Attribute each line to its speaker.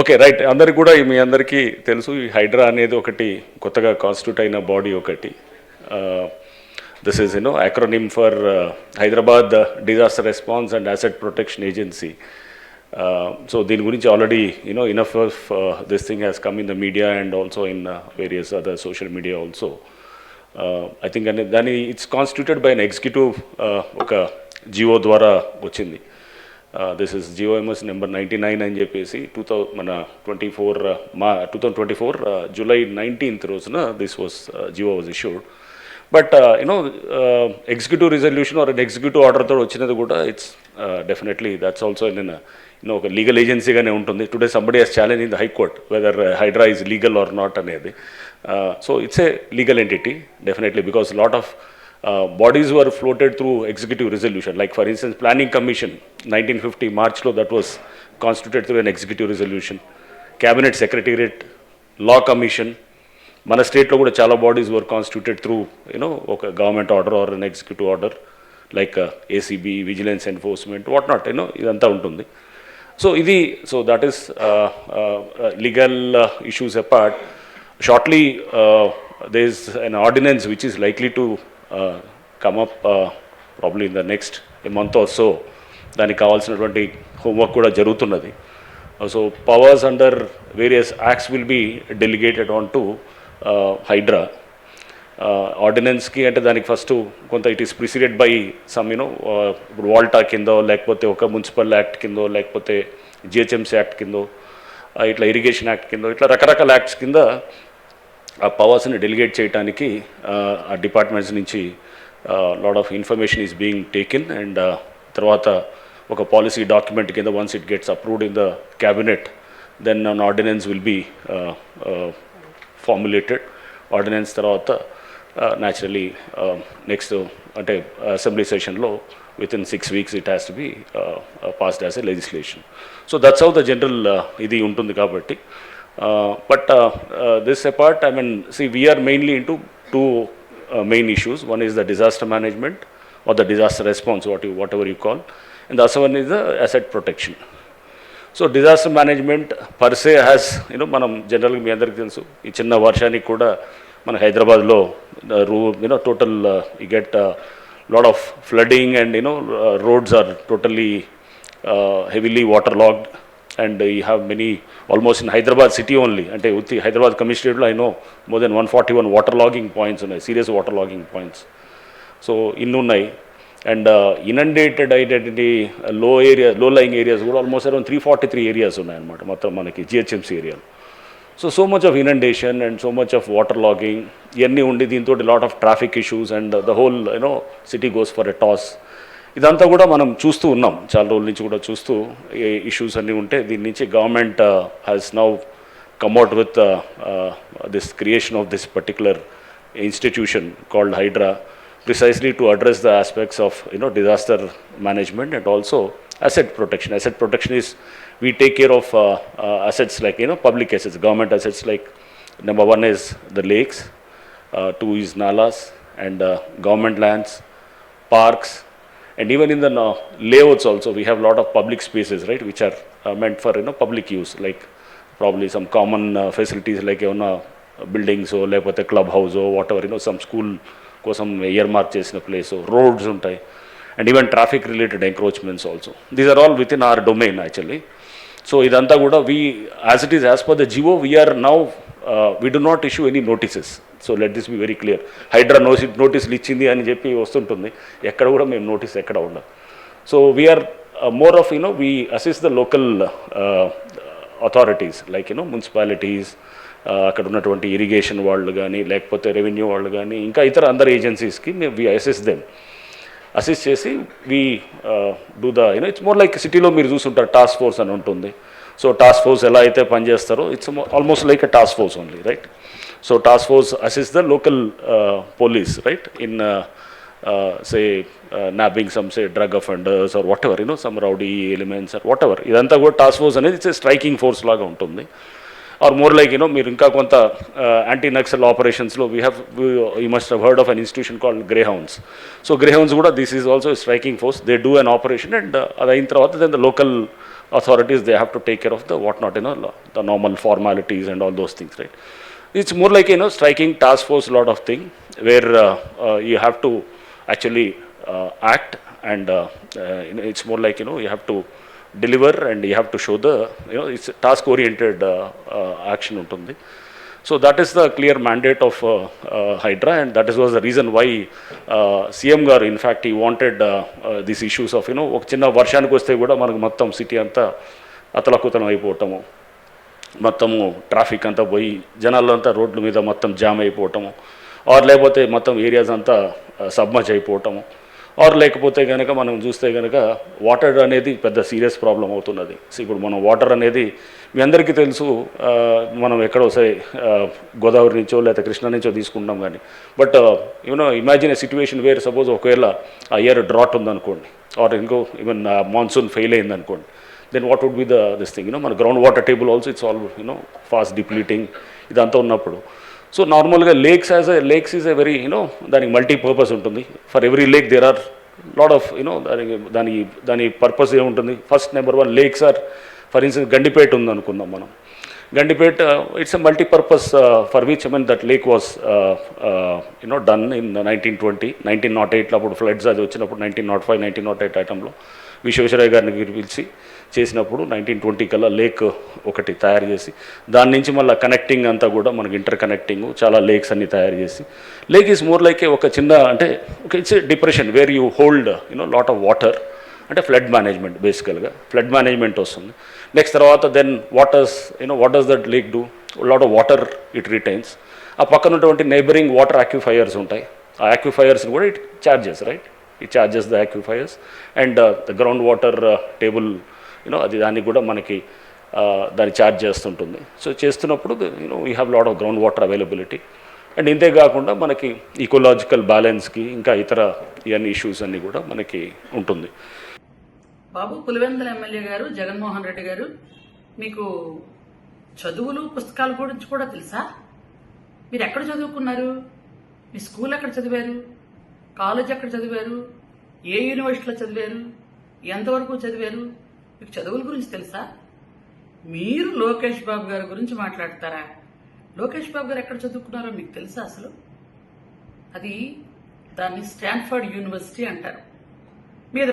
Speaker 1: Okay right అందరికి కూడా మీ అందరికీ తెలుసు ఈ హైడ్రా అనేది ఒకటి కొత్తగా కాన్స్టిట్యూట్ అయిన బాడీ ఒకటి this is acronym for Hyderabad disaster response and asset protection agency. So దీని గురించి already enough of this thing has come in the media and also in various other social media also. I think దాని it's constituted by an executive ఒక జియో ద్వారా వచ్చింది. This is GOMs number 99 అని చెప్పేసి 2024 జూలై 19th రోజున this was GO was issued. But executive resolution or executive ఆర్డర్తో వచ్చినది కూడా ఇట్స్ డెఫినెట్లీ దట్స్ ఆల్సో ఒక లీగల్ ఏజెన్సీగానే ఉంటుంది. Today somebody has challenge in the high court whether HYDRAA is legal or not అనేది. So it's a legal entity definitely because lot of bodies were floated through executive resolution, like for instance Planning Commission 1950 March lo that was constituted through an executive resolution. Cabinet Secretariat, Law Commission, mana state lo kuda chala bodies were constituted through oka government order or an executive order like ACB, Vigilance Enforcement, what not, idantha untundi. So that is legal issues apart. Shortly there is an ordinance which is likely to come up probably in the next month or so. దానికి కావాల్సినటువంటి homework కూడా జరుగుతున్నది. So powers under various acts will be delegated on to HYDRAA. ఆర్డినెన్స్కి అంటే దానికి first కొంత it is preceded by some ఇప్పుడు వాల్టా కిందో లేకపోతే ఒక మున్సిపల్ యాక్ట్ కిందో లేకపోతే జిహెచ్ఎంసీ యాక్ట్ కిందో ఇట్లా ఇరిగేషన్ యాక్ట్ కిందో ఇట్లా రకరకాల యాక్ట్స్ కింద ఆ పవర్స్ని డెలిగేట్ చేయడానికి ఆ డిపార్ట్మెంట్స్ నుంచి lot of information is being taken and తర్వాత ఒక పాలసీ డాక్యుమెంట్ కింద once it gets approved in the cabinet then an ordinance will be formulated. Ordinance తర్వాత న్యాచురలీ నెక్స్ట్ అంటే అసెంబ్లీ సెషన్లో within 6 weeks it has to be passed as a legislation. So that's how the general ఇది ఉంటుంది కాబట్టి. But this apart, I mean, see, we are mainly into two main issues. One is the disaster management or the disaster response, whatever you call, and the other one is the asset protection. So disaster management per se has, మనం జనరల్గా మీ అందరికీ తెలుసు ఈ చిన్న వర్షానికి కూడా మన హైదరాబాద్లో total you get lot of flooding and roads are totally heavily waterlogged. And you have many, almost in Hyderabad city only, ante utti Hyderabad commissionerate lo I know more than 141 waterlogging points unnai, serious waterlogging points. So innunnai and inundated identity low lying areas kuda almost around 343 areas unnai anamata mottham manaki GHMC area. So much of inundation and so much of waterlogging iyanni undi deento lot of traffic issues and the whole city goes for a toss. ఇదంతా కూడా మనం చూస్తూ ఉన్నాం, చాలా రోజుల నుంచి కూడా చూస్తూ ఇష్యూస్ అన్నీ ఉంటే దీని నుంచి government has now come out with this creation of this particular institution called HYDRAA precisely to address the aspects of disaster management and also asset protection. Asset protection is we take care of assets like public assets, government assets like number 1 is the lakes, 2 is nalas and government lands, parks. And even in the layouts also, we have a lot of public spaces, right, which are meant for public use, like probably some common facilities like buildings or like a clubhouse or whatever, some school kosam earmark chesina place, so roads untai, and even traffic related encroachments also. These are all within our domain actually. So idantha kuda we, as it is as per the GO, we are now we do not issue any notices. So let this be very clear. Hydra notice ఇచ్చింది అని చెప్పి వస్తుంటుంది, ఎక్కడ కూడా మేము notice ఎక్కడ ఉండదు. So we are more of we assist the local authorities like municipalities, అక్కడ ఉన్నటువంటి ఇరిగేషన్ వాళ్ళు కానీ లేకపోతే రెవెన్యూ వాళ్ళు కానీ ఇంకా ఇతర అందరు ఏజెన్సీస్కి మేము వి అసిస్ట్ చేసి we do the it's more like సిటీలో మీరు చూస్తుంటారు టాస్క్ ఫోర్స్ అని ఉంటుంది. సో టాస్క్ ఫోర్స్ ఎలా అయితే పనిచేస్తారో it's almost like a task force only, right? So task force assists the local police, right, in say nabbing some say drug offenders or whatever, some rowdy elements or whatever. Idantha kuda task force anedi it's a striking force laga untundi. Or more like meer inka konta anti naxal operations lo you must have heard of an institution called greyhounds. So greyhounds kuda this is also a striking force. They do an operation and adain tarvata then the local authorities, they have to take care of the whatnot, the normal formalities and all those things, right? It's more like, striking task force lot of thing where you have to actually act, and it's more like, you have to deliver, and you have to show the, it's task oriented action ఉంటుంది. So that is the clear mandate of Hydra, and that was the reason why CM garu, in fact, he wanted these issues of, ఒక చిన్న వర్షానికి వస్తే కూడా మనకు మొత్తం city అంతా అతలకుతలం అయిపోవటము, మొత్తము ట్రాఫిక్ అంతా పోయి జనాలంతా రోడ్ల మీద మొత్తం జామ్ అయిపోవటము, ఆర్ లేకపోతే మొత్తం ఏరియాస్ అంతా సబ్మర్జ్ అయిపోవటము, ఆర్ లేకపోతే కనుక మనం చూస్తే కనుక వాటర్ అనేది పెద్ద సీరియస్ ప్రాబ్లం అవుతున్నది. సో ఇప్పుడు మనం వాటర్ అనేది మీ అందరికీ తెలుసు, మనం ఎక్కడో సే గోదావరి నుంచో లేకపోతే కృష్ణా నుంచో తీసుకుంటాం కానీ, but imagine a situation where suppose ఒకవేళ ఆ ఇయర్ డ్రాట్ ఉందనుకోండి, ఆర్ ఇంకో ఈవెన్ మాన్సూన్ ఫెయిల్ అయిందనుకోండి, then what would be this thing, మన ground water table also it's all fast depleting ఇదంతా ఉన్నప్పుడు. సో నార్మల్గా లేక్స్ ఈజ్ ఎ వెరీ దానికి మల్టీపర్పస్ ఉంటుంది. For every lake there are lot of దాని purpose ఏముంటుంది. First number 1 lakes are, for instance Gandipet ఉందనుకుందాం మనం. Gandipet it's a multipurpose for which that lake was done in 1920, 1908 అప్పుడు ఫ్లడ్స్ అది వచ్చినప్పుడు 1905, 1908 ఐటంలో విశ్వేశ్వరయ్య గారిని పిలిచి చేసినప్పుడు 1920 కల్లా లేక్ ఒకటి తయారు చేసి, దాని నుంచి మళ్ళీ కనెక్టింగ్ అంతా కూడా మనకి ఇంటర్ కనెక్టింగ్ చాలా లేక్స్ అన్ని తయారు చేసి, లేక్ ఈజ్ మోర్ లైక్ ఒక చిన్న అంటే it's depression where you hold lot of water, అంటే ఫ్లడ్ మేనేజ్మెంట్, బేసికల్గా ఫ్లడ్ మేనేజ్మెంట్ వస్తుంది. నెక్స్ట్ తర్వాత then what does that lake do, lot of water it retains. ఆ పక్కన ఉన్నటువంటి నైబరింగ్ వాటర్ ఆక్విఫైయర్స్ ఉంటాయి, ఆ ఆక్విఫైయర్స్ని కూడా it charges, right, it charges the aquifers and the ground water table, అది దానికి కూడా మనకి దాన్ని ఛార్జ్ చేస్తుంటుంది. సో చేస్తున్నప్పుడు we have lot of ground water availability. And ఇంతే కాకుండా మనకి ఈకోలాజికల్ బ్యాలెన్స్కి ఇంకా ఇతర ఇవన్నీ ఇష్యూస్ అన్నీ కూడా మనకి ఉంటుంది.
Speaker 2: బాబు, పులివెందుల ఎమ్మెల్యే గారు జగన్మోహన్ రెడ్డి గారు, మీకు చదువులు పుస్తకాల గురించి కూడా తెలుసా? మీరు ఎక్కడ చదువుకున్నారు? మీ స్కూల్ ఎక్కడ చదివారు? కాలేజ్ ఎక్కడ చదివారు? ఏ యూనివర్సిటీలో చదివారు? ఎంతవరకు చదివారు? మీకు చదువుల గురించి తెలుసా? మీరు లోకేష్ బాబు గారి గురించి మాట్లాడతారా? లోకేష్ బాబు గారు ఎక్కడ చదువుకున్నారో మీకు తెలుసా అసలు? దాన్ని స్టాన్ఫర్డ్ యూనివర్సిటీ అంటారు. మీద